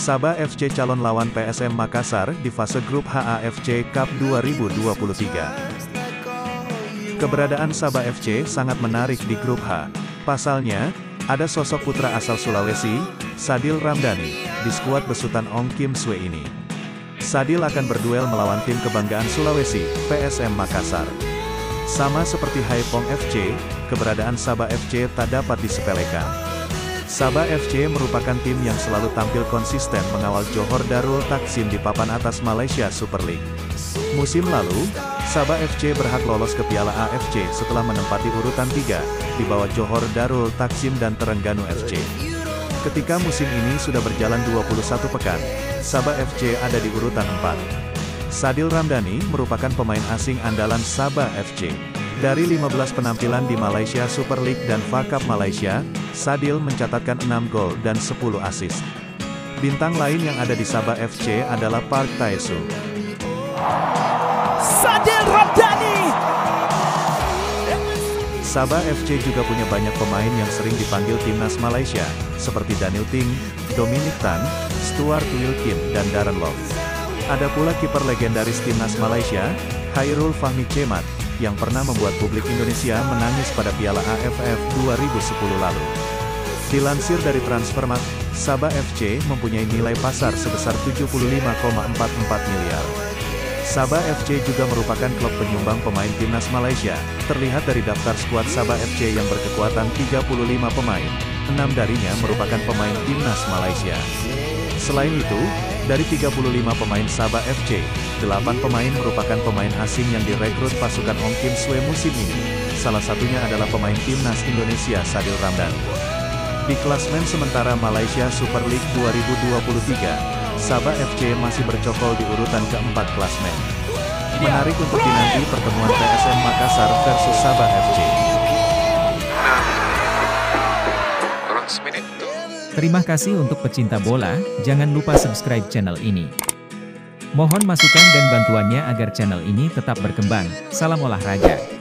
Sabah FC calon lawan PSM Makassar di fase grup HAFC Cup 2023. Keberadaan Sabah FC sangat menarik di grup H. Pasalnya, ada sosok putra asal Sulawesi, Sadil Ramdhani, di skuad besutan Ong Kim Swe ini. Sadil akan berduel melawan tim kebanggaan Sulawesi, PSM Makassar. Sama seperti Haipong FC, keberadaan Sabah FC tak dapat disepelekan. Sabah FC merupakan tim yang selalu tampil konsisten mengawal Johor Darul Takzim di papan atas Malaysia Super League. Musim lalu, Sabah FC berhak lolos ke Piala AFC setelah menempati urutan 3, di bawah Johor Darul Takzim dan Terengganu FC. Ketika musim ini sudah berjalan 21 pekan, Sabah FC ada di urutan 4. Sadil Ramdhani merupakan pemain asing andalan Sabah FC. Dari 15 penampilan di Malaysia Super League dan FA Cup Malaysia, Sadil mencatatkan 6 gol dan 10 assist. Bintang lain yang ada di Sabah FC adalah Park Tae-soo. Sadil Ramdhani. Sabah FC juga punya banyak pemain yang sering dipanggil timnas Malaysia, seperti Daniel Ting, Dominic Tan, Stuart Wilkin, dan Darren Lock. Ada pula kiper legendaris timnas Malaysia, Khairul Fahmi Cemat, yang pernah membuat publik Indonesia menangis pada Piala AFF 2010 lalu. Dilansir dari Transfermarkt, Sabah FC mempunyai nilai pasar sebesar 75,44 miliar. Sabah FC juga merupakan klub penyumbang pemain timnas Malaysia. Terlihat dari daftar skuad Sabah FC yang berkekuatan 35 pemain, 6 darinya merupakan pemain timnas Malaysia. Selain itu, dari 35 pemain Sabah FC, 8 pemain merupakan pemain asing yang direkrut pasukan Ong Kim Swe musim ini. Salah satunya adalah pemain timnas Indonesia Sadil Ramdhani. Di klasmen sementara Malaysia Super League 2023, Sabah FC masih bercokol di urutan keempat klasmen. Menarik untuk dinanti pertemuan PSM Makassar versus Sabah FC. Terima kasih untuk pecinta bola, jangan lupa subscribe channel ini. Mohon masukan dan bantuannya agar channel ini tetap berkembang. Salam olahraga.